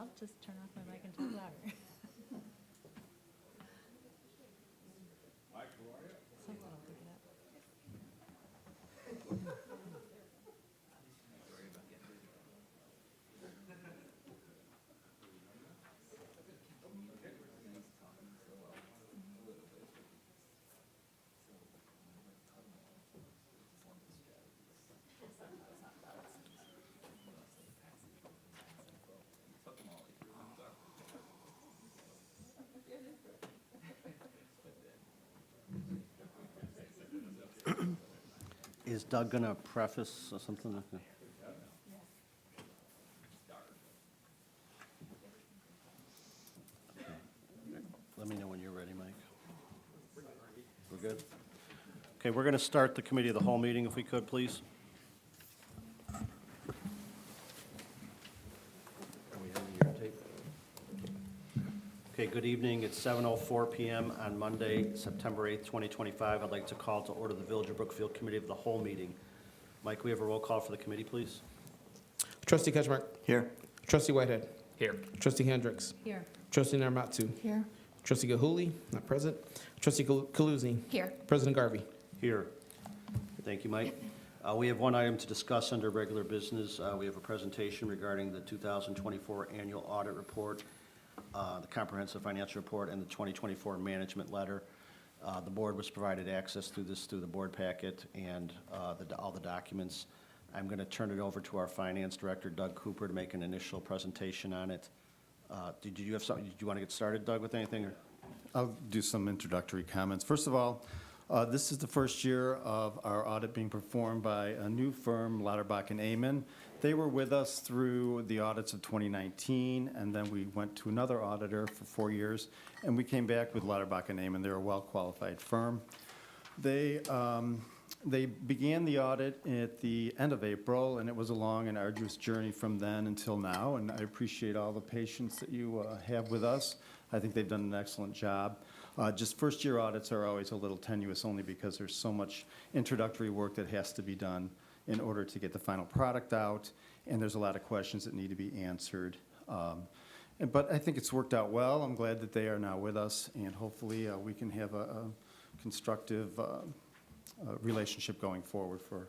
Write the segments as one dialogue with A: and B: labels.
A: I'll just turn off my mic and talk louder.
B: Mike, who are you?
A: Something will pick it up.
C: Is Doug going to preface or something like that? Okay. Let me know when you're ready, Mike. We're good? Okay, we're going to start the committee of the whole meeting, if we could, please. Are we having your tape? Okay, good evening. It's 7:04 p.m. on Monday, September 8th, 2025. I'd like to call to order the Village of Brookfield Committee of the Whole meeting. Mike, we have a roll call for the committee, please.
D: Trustee Ketchmark.
E: Here.
D: Trustee Whitehead.
E: Here.
D: Trustee Hendricks.
A: Here.
D: Trustee Narmatsu.
A: Here.
D: Trustee Gahuli, not present. Trustee Kaluzny.
A: Here.
D: President Garvey.
C: Here. Thank you, Mike. We have one item to discuss under regular business. We have a presentation regarding the 2024 annual audit report, the comprehensive financial report, and the 2024 management letter. The board was provided access through the board packet and all the documents. I'm going to turn it over to our finance director, Doug Cooper, to make an initial presentation on it. Did you have something? Did you want to get started, Doug, with anything? Or?
E: I'll do some introductory comments. First of all, this is the first year of our audit being performed by a new firm, Lauterbach and Amen. They were with us through the audits of 2019, and then we went to another auditor for 4 years, and we came back with Lauterbach and Amen. They're a well-qualified firm. They began the audit at the end of April, and it was a long and arduous journey from then until now, and I appreciate all the patience that you have with us. I think they've done an excellent job. Just first-year audits are always a little tenuous only because there's so much introductory work that has to be done in order to get the final product out, and there's a lot of questions that need to be answered. But I think it's worked out well. I'm glad that they are now with us, and hopefully we can have a constructive relationship going forward for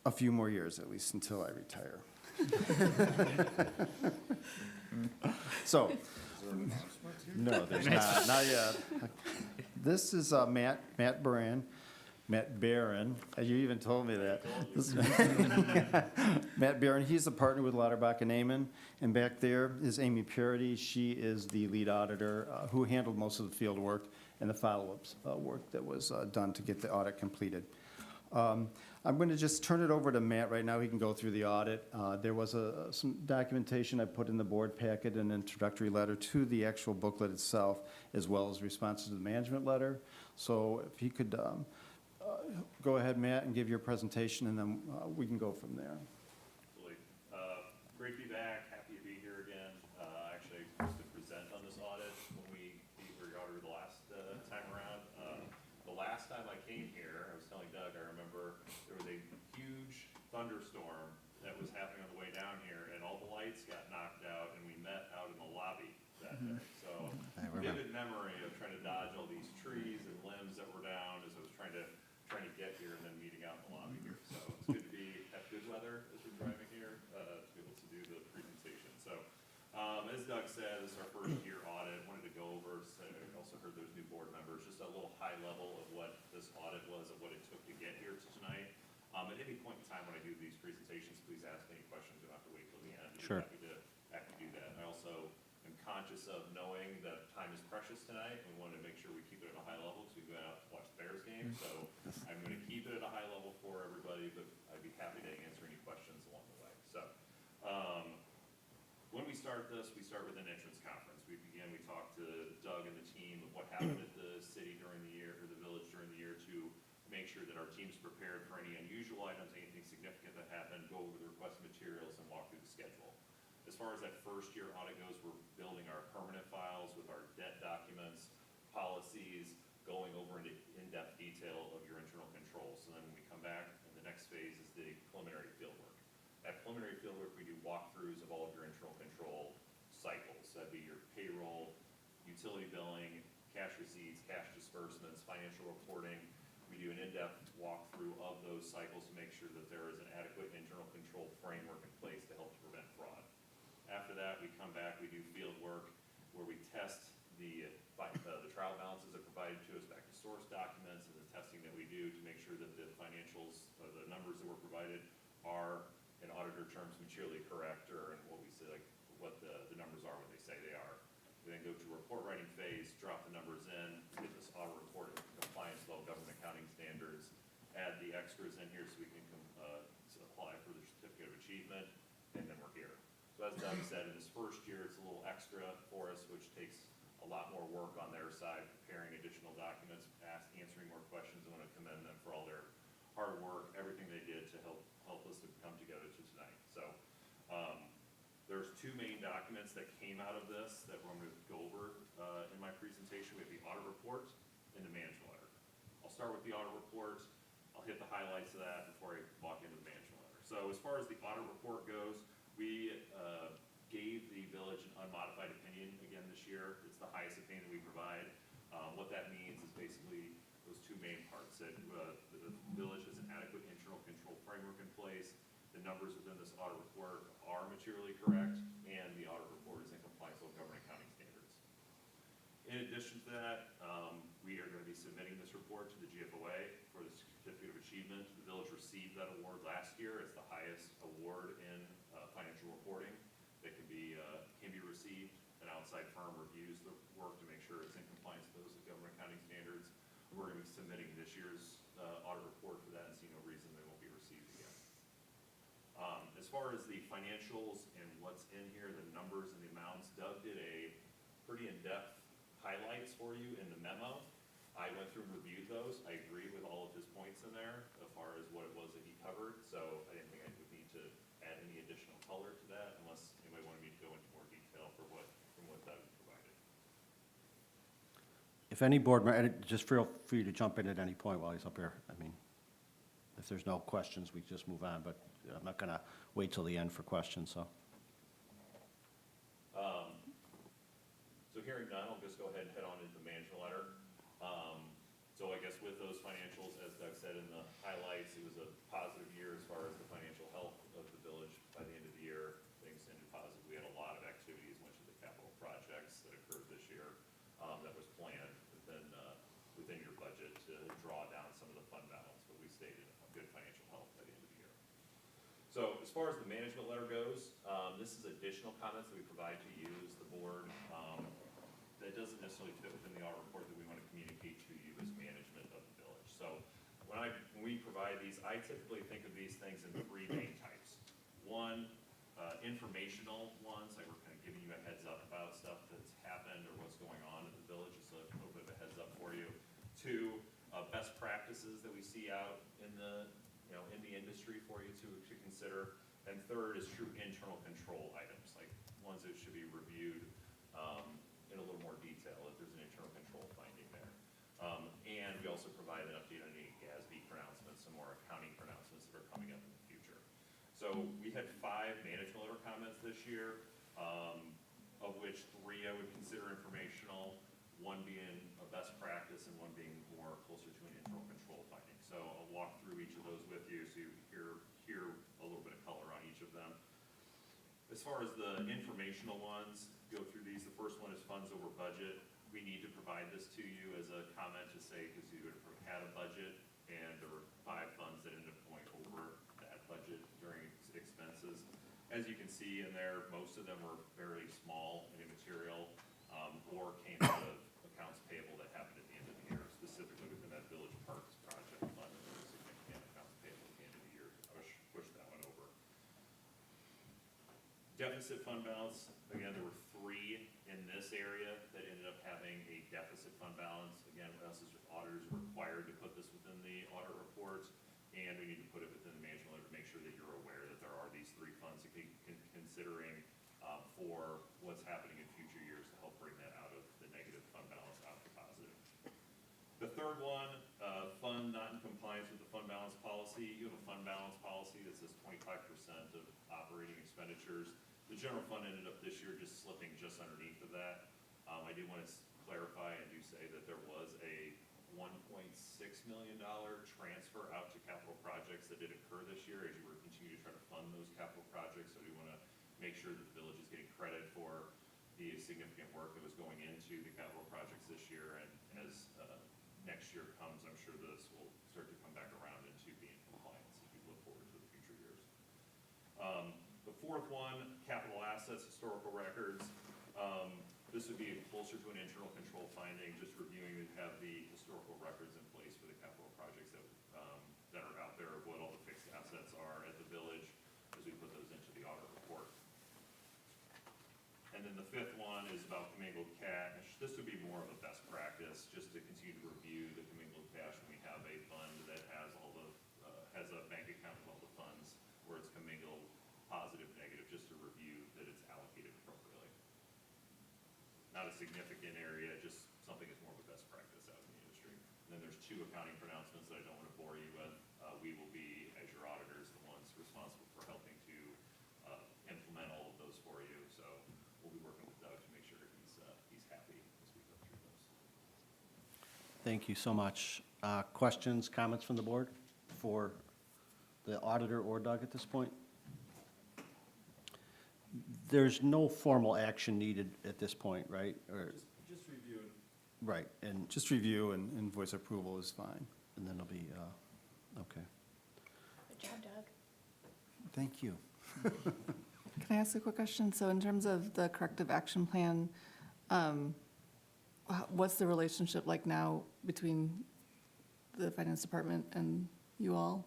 E: a few more years, at least until I retire. So, no, there's not yet. This is Matt Barron. You even told me that. Matt Barron, he's a partner with Lauterbach and Amen. And back there is Amy Purity. She is the lead auditor who handled most of the field work and the follow-ups work that was done to get the audit completed. I'm going to just turn it over to Matt right now. He can go through the audit. There was some documentation I put in the board packet, an introductory letter to the actual booklet itself, as well as responses to the management letter. So if he could go ahead, Matt, and give your presentation, and then we can go from there.
F: Absolutely. Great to be back. Happy to be here again. Actually, I was to present on this audit when we beat your auditor the last time around. The last time I came here, I was telling Doug, I remember there was a huge thunderstorm that was happening on the way down here, and all the lights got knocked out, and we met out in the lobby that day. So, vivid memory of trying to dodge all these trees and limbs that were down as I was trying to get here and then meeting out in the lobby here. So it's good to have good weather as we're driving here to be able to do the presentation. So as Doug said, this is our first year audit. Wanted to go over, so I also heard those new board members, just a little high level of what this audit was and what it took to get here to tonight. At any point in time when I do these presentations, please ask any questions. You don't have to wait till the end.
C: Sure.
F: Happy to do that. I also am conscious of knowing that time is precious tonight. We wanted to make sure we keep it at a high level because we go out to watch the Bears game. So I'm going to keep it at a high level for everybody, but I'd be happy to answer any questions along the way. So when we start this, we start with an entrance conference. We talk to Doug and the team of what happened at the city during the year, or the village during the year, to make sure that our team's prepared for any unusual items, anything significant that happened, go over the requested materials, and walk through the schedule. As far as that first year audit goes, we're building our permanent files with our debt documents, policies, going over into in-depth detail of your internal controls. So then when we come back, and the next phase is the preliminary field work. At preliminary field work, we do walkthroughs of all of your internal control financial reporting. We do an in-depth walkthrough of those cycles to make sure that there is an adequate internal control framework in place to help to prevent fraud. After that, we come back, we do field work where we test the trial balances that are provided to us back to source documents and the testing that we do to make sure that the financials, the numbers that were provided are, in auditor terms, materially correct, or in what we say, like what the numbers are when they say they are. We then go to report writing phase, drop the numbers in, get this audit report in compliance with all government accounting standards, add the extras in here so we can apply for the certificate of achievement, and then we're here. So as Doug said, in this first year, it's a little extra for us, which takes a lot more work on their side, preparing additional documents, answering more questions. I want to commend them for all their hard work, everything they did to help us to come together to tonight. So there's two main documents that came out of this that we're going to go over in my presentation. We have the audit report and the management letter. I'll start with the audit report. I'll hit the highlights of that before I walk into the management letter. So as far as the audit report goes, we gave the village an unmodified opinion again this year. It's the highest opinion that we provide. What that means is basically those two main parts, that the village has an adequate internal control framework in place, the numbers within this audit report are materially correct, and the audit report is in compliance with government accounting standards. In addition to that, we are going to be submitting this report to the GFOA for the Certificate of Achievement. The village received that award last year. It's the highest award in financial reporting that can be received. An outside firm reviews the work to make sure it's in compliance with those government accounting standards. We're going to be submitting this year's audit report for that and see no reason they won't be received again. As far as the financials and what's in here, the numbers and the amounts, Doug did a pretty in-depth highlights for you in the memo. I went through and reviewed those. I agree with all of his points in there as far as what it was that he covered, so I didn't think I would need to add any additional color to that unless anybody wanted me to go into more detail from what Doug provided.
C: If any board member, just feel free to jump in at any point while he's up here. I mean, if there's no questions, we just move on, but I'm not going to wait till the end for questions, so.
F: So hearing none, I'll just go ahead and head on into the management letter. So I guess with those financials, as Doug said in the highlights, it was a positive year as far as the financial health of the village. By the end of the year, things ended positive. We had a lot of activities, much of the capital projects that occurred this year that was planned within your budget to draw down some of the fund balance, but we stayed in a good financial health by the end of the year. So as far as the management letter goes, this is additional comments that we provide to you as the board that doesn't necessarily fit within the audit report that we want to communicate to you as management of the village. So when we provide these, I typically think of these things in three main types. One, informational ones, like we're kind of giving you a heads up about stuff that's happened or what's going on in the village, just a little bit of a heads up for you. Two, best practices that we see out in the industry for you to consider. And third is true internal control items, like ones that should be reviewed in a little more detail if there's an internal control finding there. And we also provide an update on any GASB pronouncements, some more accounting pronouncements that are coming up in the future. So we had 5 management letter comments this year, of which 3 I would consider informational, 1 being a best practice and 1 being more closer to an internal control finding. So I'll walk through each of those with you so you hear a little bit of color on each of them. As far as the informational ones, go through these. The first one is funds over budget. We need to provide this to you as a comment to say, because you had a budget and there were 5 funds that ended up going over that budget during expenses. As you can see in there, most of them were very small and immaterial, or came out of accounts payable that happened at the end of the year, specifically within that Village Parks project fund. There was significant accounts payable at the end of the year to push that one over. Deficit fund balance, again, there were 3 in this area that ended up having a deficit fund balance. Again, us as auditors are required to put this within the audit report, and we need to put it within the management letter to make sure that you're aware that there are these 3 funds that considering for what's happening in future years to help bring that out of the negative fund balance out to positive. The third one, fund not in compliance with the fund balance policy. You have a fund balance policy that says 25% of operating expenditures. The general fund ended up this year just slipping just underneath of that. I do want to clarify and do say that there was a 1 $1.6 million transfer out to capital projects that did occur this year as you were continuing to try to fund those capital projects. So we want to make sure that the village is getting credit for the significant work that was going into the capital projects this year. And as next year comes, I'm sure this will start to come back around into being compliance as we look forward to the future years. The fourth one, capital assets, historical records. This would be closer to an internal control finding, just reviewing to have the historical records in place for the capital projects that are out there, of what all the fixed assets are at the village as we put those into the audit report. And then the fifth one is about commingled cash. This would be more of a best practice, just to continue to review the commingled cash when we have a fund that has all the, has a bank account with all the funds where it's commingled, positive, negative, just to review that it's allocated appropriately. Not a significant area, just something that's more of a best practice out in the industry. And then there's two accounting pronouncements that I don't want to bore you with. We will be, as your auditors, the ones responsible for helping to implement all of those for you. So we'll be working with Doug to make sure he's happy as we go through those.
C: Thank you so much. Questions, comments from the board for the auditor or Doug at this point? There's no formal action needed at this point, right? Or,
E: Just review it.
C: right, and
E: Just review and invoice approval is fine.
C: then it'll be, okay.
A: Good job, Doug.
E: Thank you.
G: Can I ask a quick question? So in terms of the corrective action plan, what's the relationship like now between the finance department and you all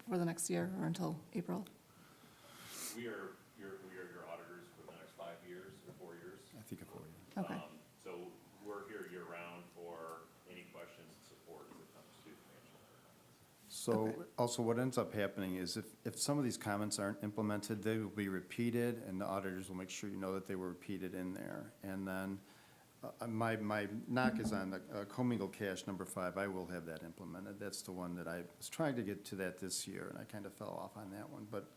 G: for the next year or until April?
F: We are your auditors for the next 5 years or 4 years.
E: I think a 4 year.
G: Okay.
F: So we're here year-round for any questions and support as it comes to financial requirements.
E: So
G: Okay.
E: also what ends up happening is if some of these comments aren't implemented, they will be repeated and the auditors will make sure you know that they were repeated in there. And then my knock is on the commingled cash number 5. I will have that implemented. That's the one that I was trying to get to that this year and I kind of fell off on that one. But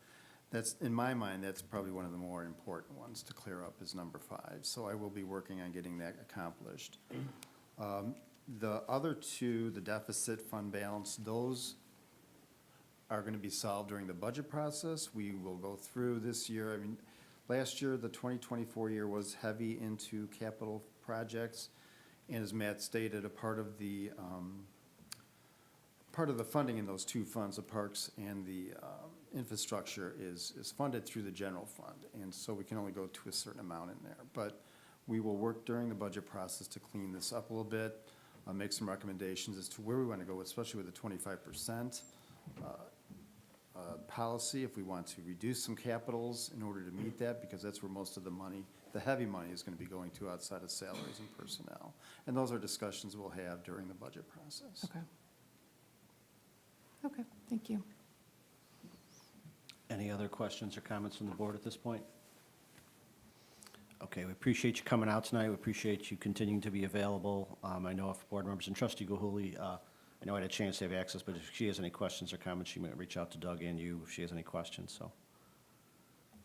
E: that's, in my mind, that's probably one of the more important ones to clear up is number 5. So I will be working on getting that accomplished. The other two, the deficit, fund balance, those are going to be solved during the budget process. We will go through this year. I mean, last year, the 2024 year was heavy into capital projects. And as Matt stated, a part of the funding in those two funds, the parks and the infrastructure is funded through the general fund. And so we can only go to a certain amount in there. But we will work during the budget process to clean this up a little bit, make some recommendations as to where we want to go, especially with the 25% policy, if we want to reduce some capitals in order to meet that, because that's where most of the money, the heavy money is going to be going to outside of salaries and personnel. And those are discussions we'll have during the budget process.
G: Okay. Okay, thank you.
C: Any other questions or comments from the board at this point? Okay, we appreciate you coming out tonight. We appreciate you continuing to be available. I know if board members and Trustee Gahuli, I know I had a chance to have access, but if she has any questions or comments, she might reach out to Doug and you if she has any questions, so.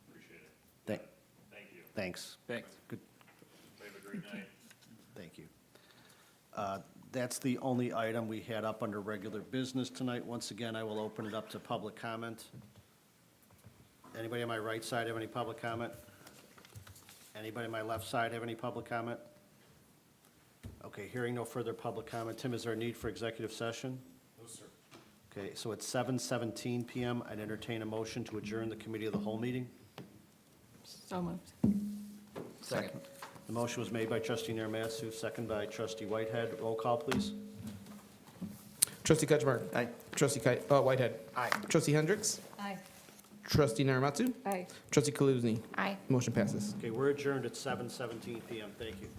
F: Appreciate it.
C: Thank
F: Thank you.
C: Thanks.
H: Thanks.
C: Good,
F: Have a great night.
C: thank you. That's the only item we had up under regular business tonight. Once again, I will open it up to public comment. Anybody on my right side have any public comment? Anybody on my left side have any public comment? Okay, hearing no further public comment. Tim, is there a need for executive session?
B: No, sir.
C: Okay, so it's 7:17 PM. I'd entertain a motion to adjourn the committee of the whole meeting.
G: So moved.
H: Second.
C: The motion was made by Trustee Naramatsu, second by Trustee Whitehead. Roll call, please.
D: Trustee Ketchmark.
H: Aye.
D: Trustee Whitehead.
H: Aye.
D: Trustee Hendricks.
A: Aye.
D: Trustee Naramatsu.
G: Aye.
D: Trustee Kaluzny.
G: Aye.
D: Motion passes.
C: Okay, we're adjourned at 7:17 PM. Thank you.